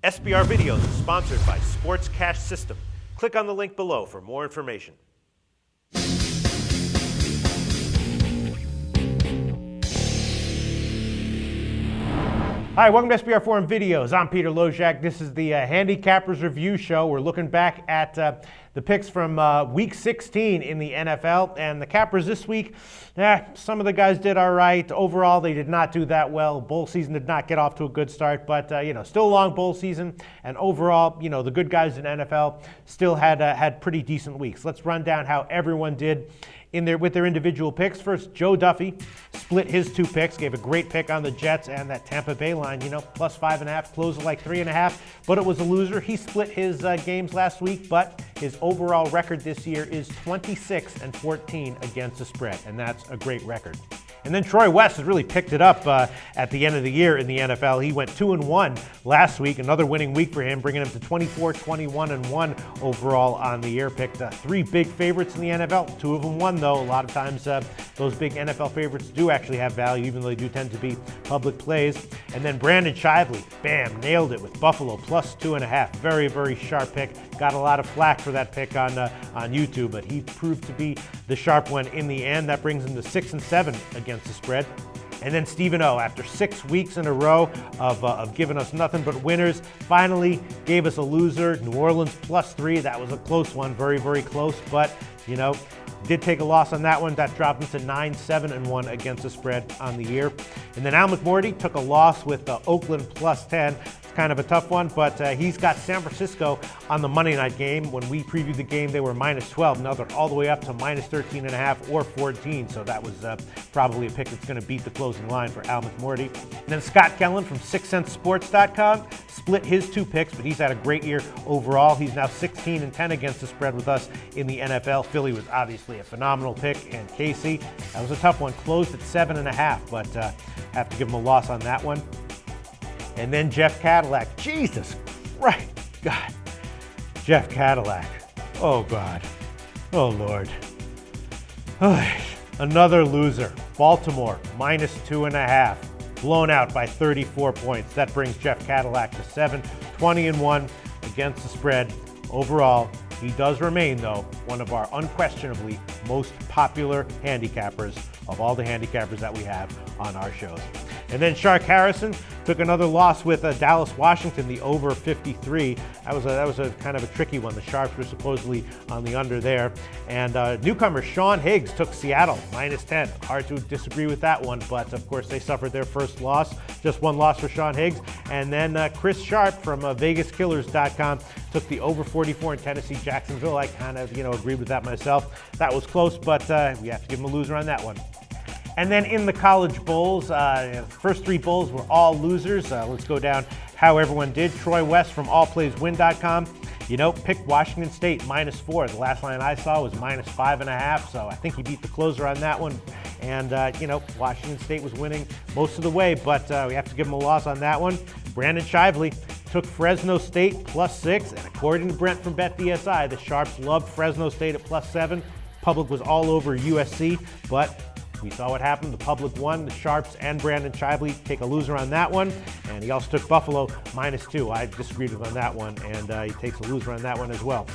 SBR Videos is sponsored by Sports Cash System. Click on the link below for more information. Hi, welcome to SBR Forum Videos. I'm Peter Loshak. This is the Handicappers Review Show. We're looking back at the picks from Week 16 in the NFL. And the Cappers this week, some of the guys did all right. Overall, they did not do that well. Bowl season did not get off to a good start, but still a long bowl season. And overall, the good guys in NFL still had pretty decent weeks. Let's run down how everyone did with their individual picks. First, Joe Duffy split his two picks, gave a great pick on the Jets and that Tampa Bay line, plus 5.5, closed at like 3.5, but it was a loser. He split his games last week, but his overall record this year is 26-14 against the spread, and that's a great record. And then Troy West has really picked it up at the end of the year in the NFL. He went 2-1 last week, another winning week for him, bringing him to 24-21-1 overall on the year. Picked three big favorites in the NFL. Two of them won, though. A lot of times those big NFL favorites do actually have value, even though they do tend to be public plays. And then Brandon Shively, bam, nailed it with Buffalo plus 2.5. Very, very sharp pick. Got a lot of flack for that pick on YouTube, but he proved to be the sharp one in the end. That brings him to 6-7 against the spread. And then Stephen O, after 6 weeks in a row of giving us nothing but winners, finally gave us a loser. New Orleans plus 3. That was a close one, very, very close, but did take a loss on that one. That dropped him to 9-7-1 against the spread on the year. And then Al McMorty took a loss with Oakland plus 10. Kind of a tough one, but he's got San Francisco on the Monday night game. When we previewed the game, they were minus 12. Now they're all the way up to minus 13.5 or 14. So that was probably a pick that's going to beat the closing line for Al McMorty. And then Scott Kellen from 6centsports.com split his two picks, but he's had a great year overall. He's now 16-10 against the spread with us in the NFL. Philly was obviously a phenomenal pick, and Casey, that was a tough one. Closed at 7.5, but have to give him a loss on that one. And then Jeff Cadillac. Jesus Christ, God. Jeff Cadillac. Oh, God. Oh, Lord. Another loser. Baltimore, minus 2.5. Blown out by 34 points. That brings Jeff Cadillac to 7-20-1 against the spread. Overall, he does remain, though, one of our unquestionably most popular handicappers of all the handicappers that we have on our shows. And then Shark Harrison took another loss with Dallas, Washington, the over 53. That was a kind of a tricky one. The Sharks were supposedly on the under there. And newcomer Sean Higgs took Seattle, minus 10. Hard to disagree with that one, but of course they suffered their first loss. Just one loss for Sean Higgs. And then Chris Sharp from VegasKillers.com took the over 44 in Tennessee, Jacksonville. I kind of, agreed with that myself. That was close, but we have to give him a loser on that one. And then in the college bowls, the first three bowls were all losers. Let's go down how everyone did. Troy West from allplayswin.com, picked Washington State minus 4. The last line I saw was minus 5.5, so I think he beat the closer on that one. And, Washington State was winning most of the way, but we have to give him a loss on that one. Brandon Shively took Fresno State plus 6, and according to Brent from BetDSI, the Sharps loved Fresno State at plus 7. Public was all over USC, but we saw what happened. The public won. The Sharps and Brandon Shively take a loser on that one. And he also took Buffalo minus 2. I disagreed with him on that one, and he takes a loser on that one as well.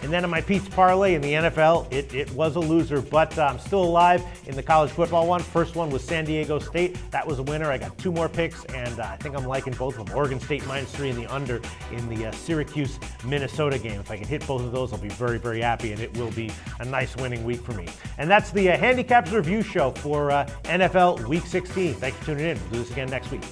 And then in my Pete's Parlay in the NFL, it was a loser, but I'm still alive in the college football one. First one was San Diego State. That was a winner. I got two more picks, and I think I'm liking both of them. Oregon State minus 3 in the under in the Syracuse-Minnesota game. If I can hit both of those, I'll be very, very happy, and it will be a nice winning week for me. And that's the Handicappers Review Show for NFL Week 16. Thanks for tuning in. We'll do this again next week.